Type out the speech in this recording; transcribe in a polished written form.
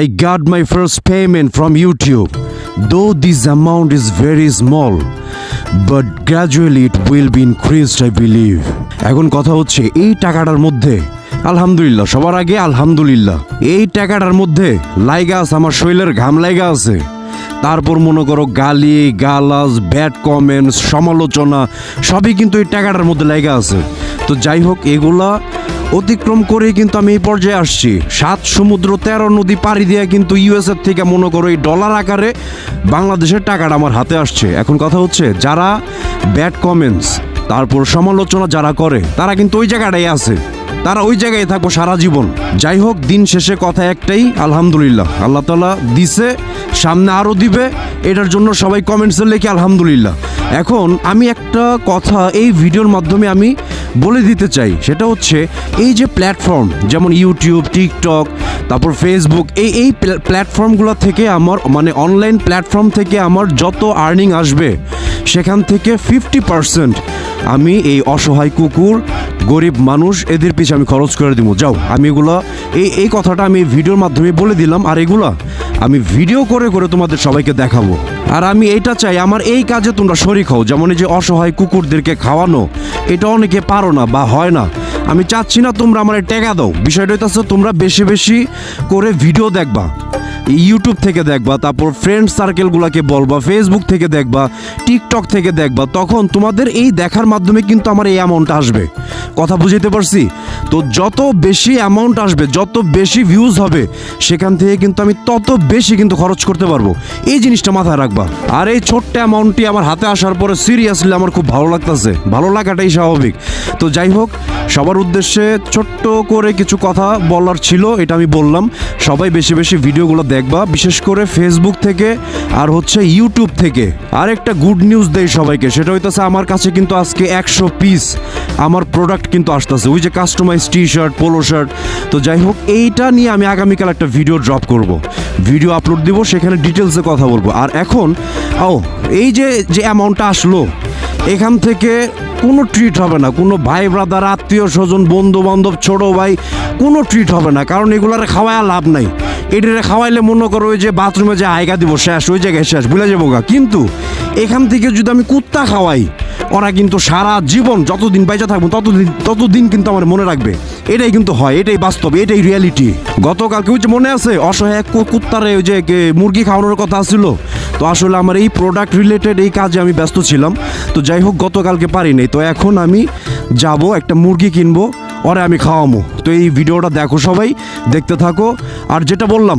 I got my first payment from YouTube. Though this amount is very small, but gradually it will be increased, I believe. এখন কথা হচ্ছে এই টাকাটার মধ্যে আলহামদুলিল্লাহ, সবার আগে আলহামদুলিল্লাহ, এই টাকাটার মধ্যে লাইগা আছে, আমার শরীরের ঘাম লাইগা আছে। তারপর মনে করো গালি গালাজ, ব্যাড কমেন্টস, সমালোচনা সবই কিন্তু এই টাকাটার মধ্যে লাইগা আছে। তো যাই হোক, এগুলা অতিক্রম করে কিন্তু আমি এই পর্যায়ে আসছি। 7 সমুদ্র 13 নদী পাড়ি দিয়ে কিন্তু ইউএসএর থেকে মনে করো এই ডলার আকারে বাংলাদেশের টাকাটা আমার হাতে আসছে। এখন কথা হচ্ছে যারা ব্যাড কমেন্টস, তারপর সমালোচনা যারা করে, তারা কিন্তু ওই জায়গাটাই আছে, তারা ওই জায়গায় থাকবো সারা জীবন। যাই হোক, দিন শেষে কথা একটাই, আলহামদুলিল্লাহ, আল্লাহ তাআলা দিছে, সামনে আরও দিবে, এটার জন্য সবাই কমেন্টসে লেখে আলহামদুলিল্লাহ। এখন আমি একটা কথা এই ভিডিওর মাধ্যমে আমি বলে দিতে চাই, সেটা হচ্ছে এই যে প্ল্যাটফর্ম যেমন ইউটিউব, টিকটক, তারপর ফেসবুক, এই প্ল্যাটফর্মগুলো থেকে আমার মানে অনলাইন প্ল্যাটফর্ম থেকে আমার যত আর্নিং আসবে সেখান থেকে 50% আমি এই অসহায় কুকুর, গরিব মানুষ, এদের পিছনে আমি খরচ করে দিব। যাও, আমি এগুলো এই কথাটা আমি ভিডিওর মাধ্যমে বলে দিলাম, আর এগুলা আমি ভিডিও করে করে তোমাদের সবাইকে দেখাবো। আর আমি এইটা চাই আমার এই কাজে তোমরা শরিক হও। যেমন এই যে অসহায় কুকুরদেরকে খাওয়ানো, এটা অনেকে পারো না বা হয় না, আমি চাচ্ছি না তোমরা আমার টাকা দাও। বিষয়টা হচ্ছে তোমরা বেশি বেশি করে ভিডিও দেখবা, ইউটিউব থেকে দেখবা, তারপর ফ্রেন্ড সার্কেলগুলোকে বলবা, ফেসবুক থেকে দেখবা, টিকটক থেকে দেখবা, তখন তোমাদের এই দেখার মাধ্যমে কিন্তু আমার এই অ্যামাউন্ট আসবে। কথা বুঝতে পারছি? তো যত বেশি অ্যামাউন্ট আসবে, যত বেশি ভিউজ হবে, সেখান থেকে কিন্তু আমি তত বেশি কিন্তু খরচ করতে পারবো। এই জিনিসটা মাথায় রাখবা। আর এই ছোট্ট অ্যামাউন্টটি আমার হাতে আসার পরে সিরিয়াসলি আমার খুব ভালো লাগতেছে, ভালো লাগাটাই স্বাভাবিক। তো যাই হোক, সবার উদ্দেশ্যে ছোট্ট করে কিছু কথা বলার ছিল, এটা আমি বললাম। সবাই বেশি বেশি ভিডিওগুলো দেখবা, বিশেষ করে ফেসবুক থেকে আর হচ্ছে ইউটিউব থেকে। আর একটা গুড নিউজ দেই সবাইকে, সেটা হইতেছে আমার কাছে কিন্তু আজকে 100 পিস আমার প্রোডাক্ট কিন্তু আসতেছে, ওই যে customize T shirt, polo shirt. তো যাই হোক, এইটা নিয়ে আমি আগামীকাল একটা ভিডিও ড্রপ করব, ভিডিও আপলোড দিব, সেখানে ডিটেলসে কথা বলবো। আর এখন এই যে অ্যামাউন্টটা আসলো, এখান থেকে কোনো ট্রিট হবে না, কোনো ভাই ব্রাদার, আত্মীয় স্বজন, বন্ধু বান্ধব, ছোটো ভাই, কোনো ট্রিট হবে না, কারণ এগুলার খাওয়ায় লাভ নাই। এটারে খাওয়াইলে মনে করো ওই যে বাথরুমে যে আয়গা দিব, শেষ, ওই জায়গায় শেষ, ভুলে যাবো গা। কিন্তু এখান থেকে যদি আমি কুত্তা খাওয়াই, ওরা কিন্তু সারা জীবন যতদিন বাইচা থাকবো ততদিন কিন্তু আমার মনে রাখবে। এটাই কিন্তু হয়, এটাই বাস্তব, এটাই রিয়ালিটি। গতকালকে ওই যে মনে আছে অসহায় কুত্তারে ওই যে মুরগি খাওয়ানোর কথা ছিল, তো আসলে আমার এই প্রোডাক্ট রিলেটেড এই কাজে আমি ব্যস্ত ছিলাম। তো যাই হোক, গতকালকে পারি নাই, তো এখন আমি যাব একটা মুরগি কিনবো, ওরে আমি খাওয়াবো। তো এই ভিডিওটা দেখো, সবাই দেখতে থাকো। আর যেটা বললাম,